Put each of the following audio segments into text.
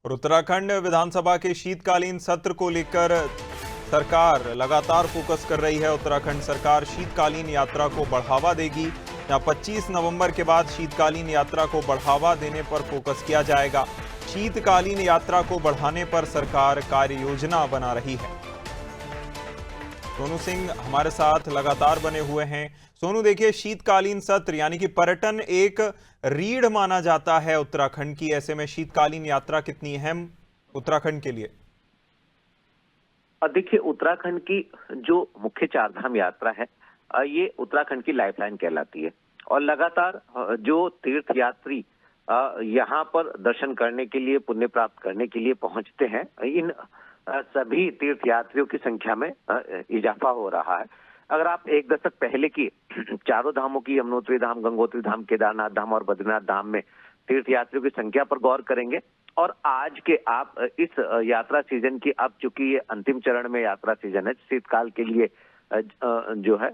और उत्तराखंड विधानसभा के शीतकालीन सत्र को लेकर सरकार लगातार फोकस कर रही है। उत्तराखंड सरकार शीतकालीन यात्रा को बढ़ावा देगी। यहाँ 25 नवंबर के बाद शीतकालीन यात्रा को बढ़ावा देने पर फोकस किया जाएगा। शीतकालीन यात्रा को बढ़ाने पर सरकार कार्य योजना बना रही है। सोनू सिंह हमारे साथ लगातार बने हुए हैं। सोनू, देखिए, शीतकालीन सत्र यानी कि पर्यटन एक रीढ़ माना जाता है उत्तराखंड की। ऐसे में शीतकालीन यात्रा कितनी अहम उत्तराखंड के लिए? देखिए, उत्तराखंड की जो मुख्य चारधाम यात्रा है, ये उत्तराखंड की लाइफलाइन कहलाती है। और लगातार जो तीर्थ यात्री यहाँ पर दर्शन करने के लिए, पुण्य प्राप्त करने के लिए पहुंचते हैं, इन सभी तीर्थ यात्रियों की संख्या में इजाफा हो रहा है। अगर आप एक दशक पहले की चारों धामों की, यमुनोत्री धाम, गंगोत्री धाम, केदारनाथ धाम और बद्रीनाथ धाम में तीर्थ यात्रियों की संख्या पर गौर करेंगे और आज के आप इस यात्रा सीजन की, अब चूंकि ये अंतिम चरण में यात्रा सीजन है, शीतकाल के लिए जो है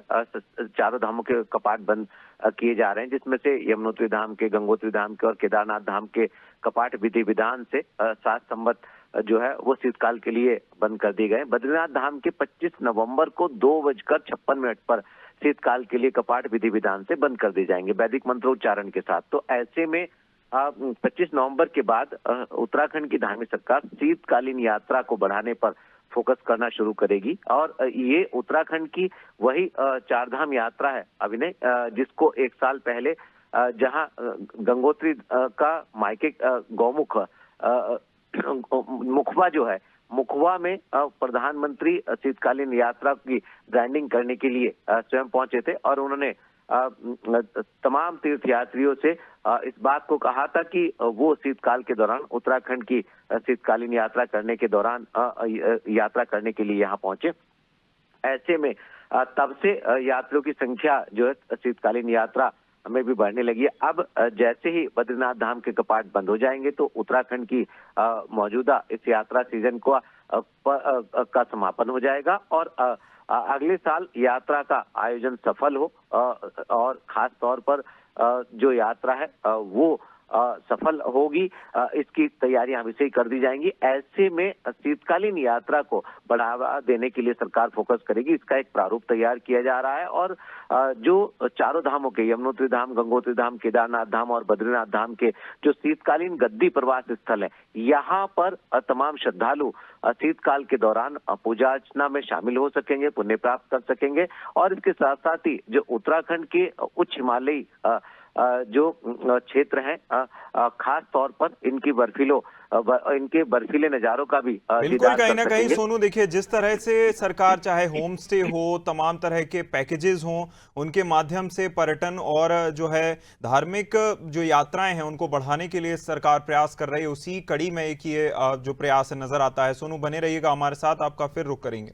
चारों धामों के कपाट बंद किए जा रहे हैं, जिसमें से यमुनोत्री धाम के, गंगोत्री धाम के और केदारनाथ धाम के कपाट विधि विधान से 7 संवत जो है वो शीतकाल के लिए बंद कर दिए गए। बद्रीनाथ धाम के 25 नवंबर को 2:56 पर शीतकाल के लिए कपाट विधि विधान से बंद कर दिए जाएंगे, वैदिक मंत्रोच्चारण के साथ। तो ऐसे में 25 नवंबर के बाद उत्तराखंड की धार्मिक सरकार शीतकालीन यात्रा को बढ़ाने पर फोकस करना शुरू करेगी। और ये उत्तराखंड की वही चारधाम यात्रा है अभिनय, जिसको एक साल पहले जहां गंगोत्री का मायके गौमुख मुखवा जो है, मुखवा में प्रधानमंत्री शीतकालीन यात्रा की ब्रांडिंग करने के लिए स्वयं पहुंचे थे और उन्होंने तमाम तीर्थ यात्रियों से इस बात को कहा था कि वो शीतकाल के दौरान, उत्तराखंड की शीतकालीन यात्रा करने के दौरान यात्रा करने के लिए यहाँ पहुंचे। ऐसे में तब से यात्रियों की संख्या जो है शीतकालीन यात्रा में भी बढ़ने लगी है। अब जैसे ही बद्रीनाथ धाम के कपाट बंद हो जाएंगे तो उत्तराखंड की मौजूदा इस यात्रा सीजन का समापन हो जाएगा और अगले साल यात्रा का आयोजन सफल हो और खास तौर पर जो यात्रा है वो सफल होगी, इसकी तैयारियां अभी से ही कर दी जाएंगी। ऐसे में शीतकालीन यात्रा को बढ़ावा देने के लिए सरकार फोकस करेगी। इसका एक प्रारूप तैयार किया जा रहा है और जो चारों धामों के, यमुनोत्री धाम, गंगोत्री धाम, केदारनाथ धाम और बद्रीनाथ धाम के जो शीतकालीन गद्दी प्रवास स्थल है, यहाँ पर तमाम श्रद्धालु शीतकाल के दौरान पूजा अर्चना में शामिल हो सकेंगे, पुण्य प्राप्त कर सकेंगे। और इसके साथ साथ ही जो उत्तराखंड के उच्च हिमालयी जो क्षेत्र हैं, खास तौर पर इनके बर्फीले नजारों का भी बिल्कुल, कहीं ना कहीं सोनू, देखिए, जिस तरह से सरकार चाहे होम स्टे हो, तमाम तरह के पैकेजेस हों, उनके माध्यम से पर्यटन और जो है धार्मिक जो यात्राएं हैं उनको बढ़ाने के लिए सरकार प्रयास कर रही है। उसी कड़ी में एक ये जो प्रयास नजर आता है। सोनू, बने रहिएगा हमारे साथ, आपका फिर रुख करेंगे।